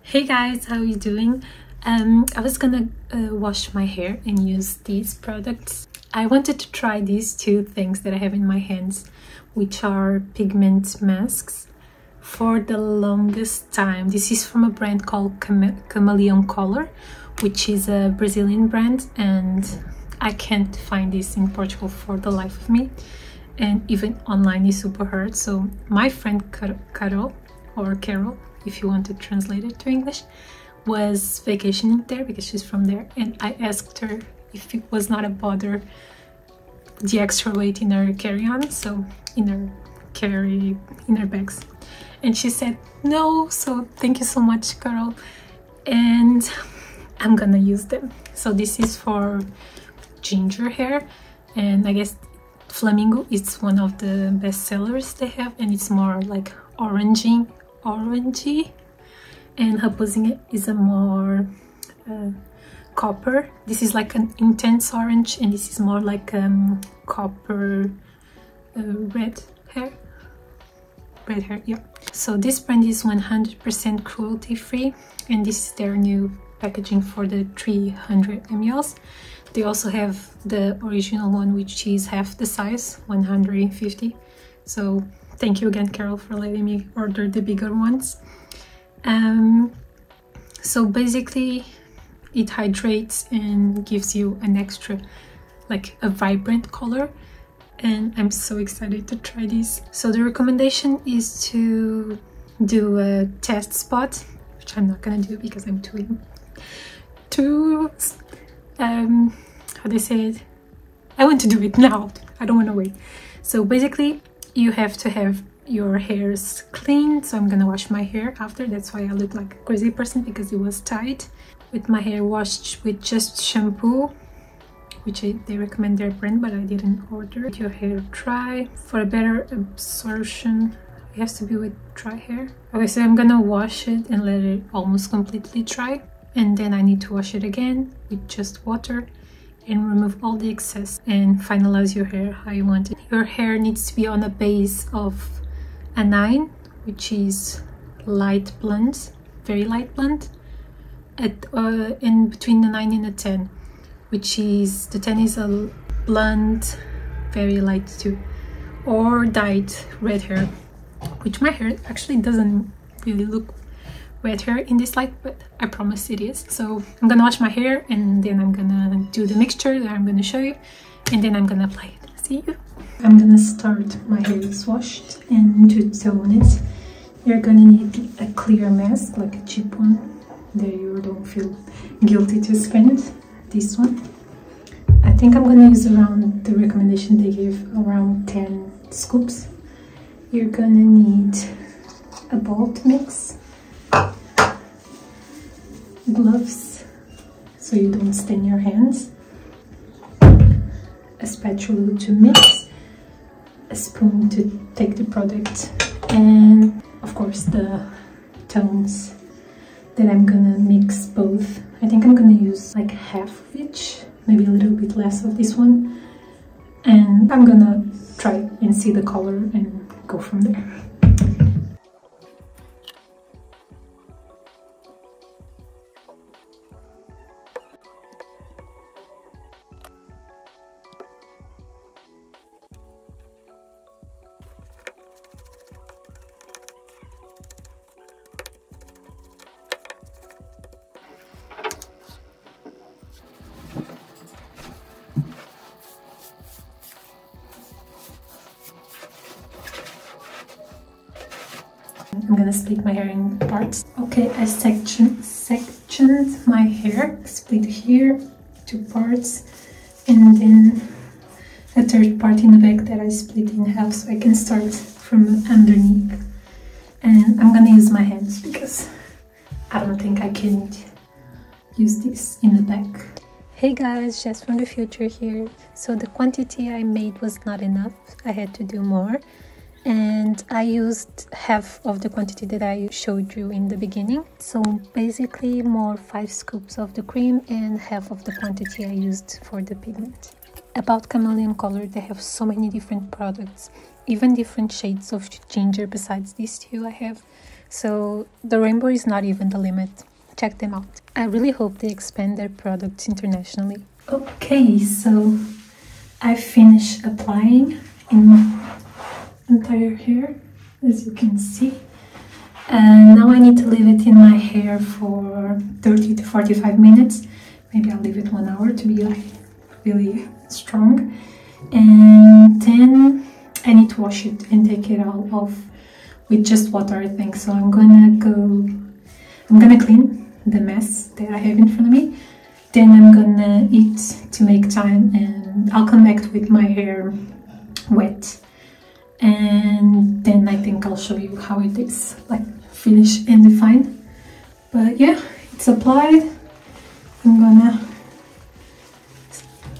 Hey guys, how are you doing? I was gonna wash my hair and use these products. I wanted to try these two things that I have in my hands, which are pigment masks. For the longest time, this is from a brand called Kamaleão Color, which is a Brazilian brand, and I can't find this in Portugal for the life of me, and even online is super hard. So my friend Carol, or Carol if you want to translate it to English, was vacationing there because she's from there, and I asked her if it was not a bother the extra weight in her carry-on, so in her bags, and she said no. So thank you so much, Carol, and I'm gonna use them. So this is for ginger hair, and I guess Flamingo is one of the best sellers they have, and it's more like orangey, and Raposinha is a more copper. This is like an intense orange, and this is more like copper red hair, yeah. So this brand is 100% cruelty free, and this is their new packaging for the 300 ml. They also have the original one, which is half the size, 150. So thank you again, Carol, for letting me order the bigger ones. So basically it hydrates and gives you an extra, like a vibrant color, and I'm so excited to try this. So the recommendation is to do a test spot, which I'm not gonna do because I'm too how they say it, I want to do it now, I don't want to wait. So basically you have to have your hairs clean, so I'm gonna wash my hair after. That's why I look like a crazy person, because it was tight. With my hair washed with just shampoo, which they recommend their brand, but I didn't order. Let your hair dry for a better absorption. It has to be with dry hair. Okay, so I'm gonna wash it and let it almost completely dry, and then I need to wash it again with just water and remove all the excess and finalize your hair how you want it. Your hair needs to be on a base of a 9, which is light blonde, very light blonde, in between the 9 and the 10, which is, the 10 is a blonde, very light too, or dyed red hair, which my hair actually doesn't really look red hair in this light, but I promise it is. So I'm gonna wash my hair, and then I'm gonna do the mixture that I'm gonna show you, and then I'm gonna apply it. See you. I'm gonna start, my hair is washed, and to tone it you're gonna need a clear mask, like a cheap one that you don't feel guilty to spend. This one, I think I'm gonna use around the recommendation they give, around 10 scoops. You're gonna need a bowl to mix, gloves so you don't stain your hands, a spatula to mix, a spoon to take the product, and of course the tones that I'm gonna mix both. I think I'm gonna use like half of each, maybe a little bit less of this one, and I'm gonna try and see the color and go from there. I'm gonna split my hair in parts. Okay, I sectioned my hair, split here, 2 parts, and then a third part in the back that I split in half, so I can start from underneath. And I'm gonna use my hands because I don't think I can use this in the back. Hey guys, Jess from the future here. So the quantity I made was not enough, I had to do more. And I used half of the quantity that I showed you in the beginning. So basically more 5 scoops of the cream and half of the quantity I used for the pigment. About Kamaleão Color, they have so many different products, even different shades of ginger besides these two I have. So the rainbow is not even the limit. Check them out. I really hope they expand their products internationally. Okay, so I finished applying in my entire hair, as you can see. And now I need to leave it in my hair for 30 to 45 minutes. Maybe I'll leave it 1 hour to be like really strong. And then I need to wash it and take it all off with just water, I think. So I'm gonna clean the mess that I have in front of me. Then I'm gonna eat to make time, and I'll come back with my hair wet. And then I think I'll show you how it is, like finished and defined. But yeah, it's applied. I'm gonna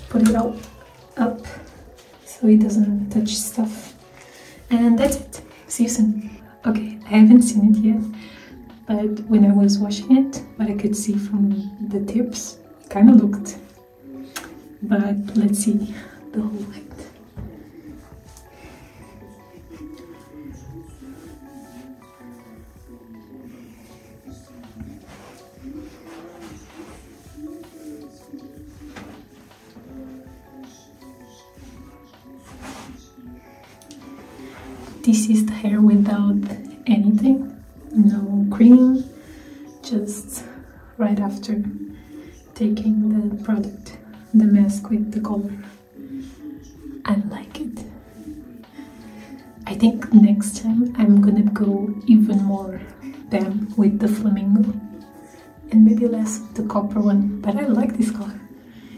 put it all up so it doesn't touch stuff. And that's it. See you soon. Okay, I haven't seen it yet, but when I was washing it, what I could see from the tips, it kind of looked. But let's see the whole length. This is the hair without anything, no cream, just right after taking the product, the mask with the color. I like it. I think next time I'm gonna go even more bam with the Flamingo and maybe less with the copper one, but I like this color.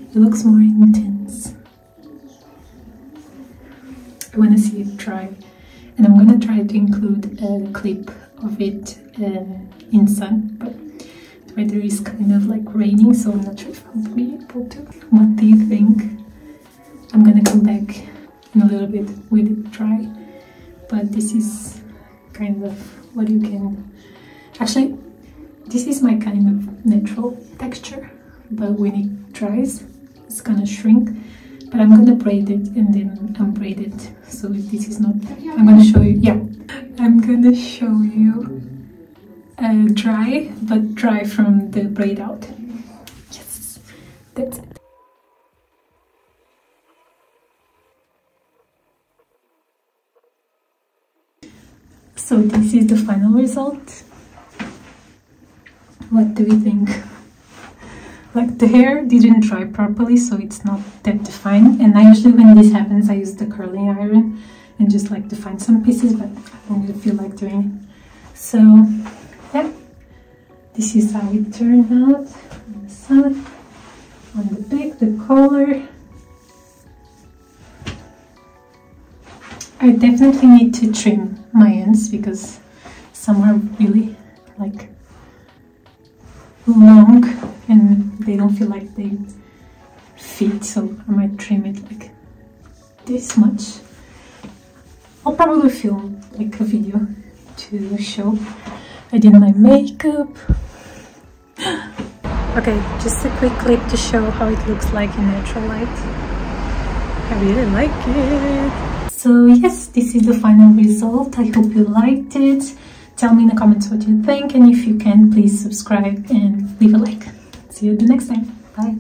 It looks more intense. I wanna see it dry. And I'm gonna try to include a clip of it in sun, but the weather is kind of like raining, so I'm not sure if I'll be able to. What do you think? I'm gonna come back in a little bit with it dry, but this is kind of what you can... Actually, this is my kind of natural texture, but when it dries, it's gonna shrink. But I'm gonna braid it and then unbraid it. So if this is not, I'm gonna show you. Yeah, I'm gonna show you dry, but dry from the braid out. Yes, that's it. So this is the final result. What do we think? Like, the hair didn't dry properly, so it's not that defined. And I usually, when this happens, I use the curling iron and just like define some pieces, but I don't really feel like doing it. So yeah, this is how it turned out on the side, on the back, the collar. I definitely need to trim my ends because some are really like long and they don't feel like they fit, so I might trim it like this much. I'll probably film like a video to show. I did my makeup. Okay, just a quick clip to show how it looks like in natural light. I really like it. So yes, this is the final result. I hope you liked it. Tell me in the comments what you think, and if you can, please subscribe and leave a like. See you the next time. Bye.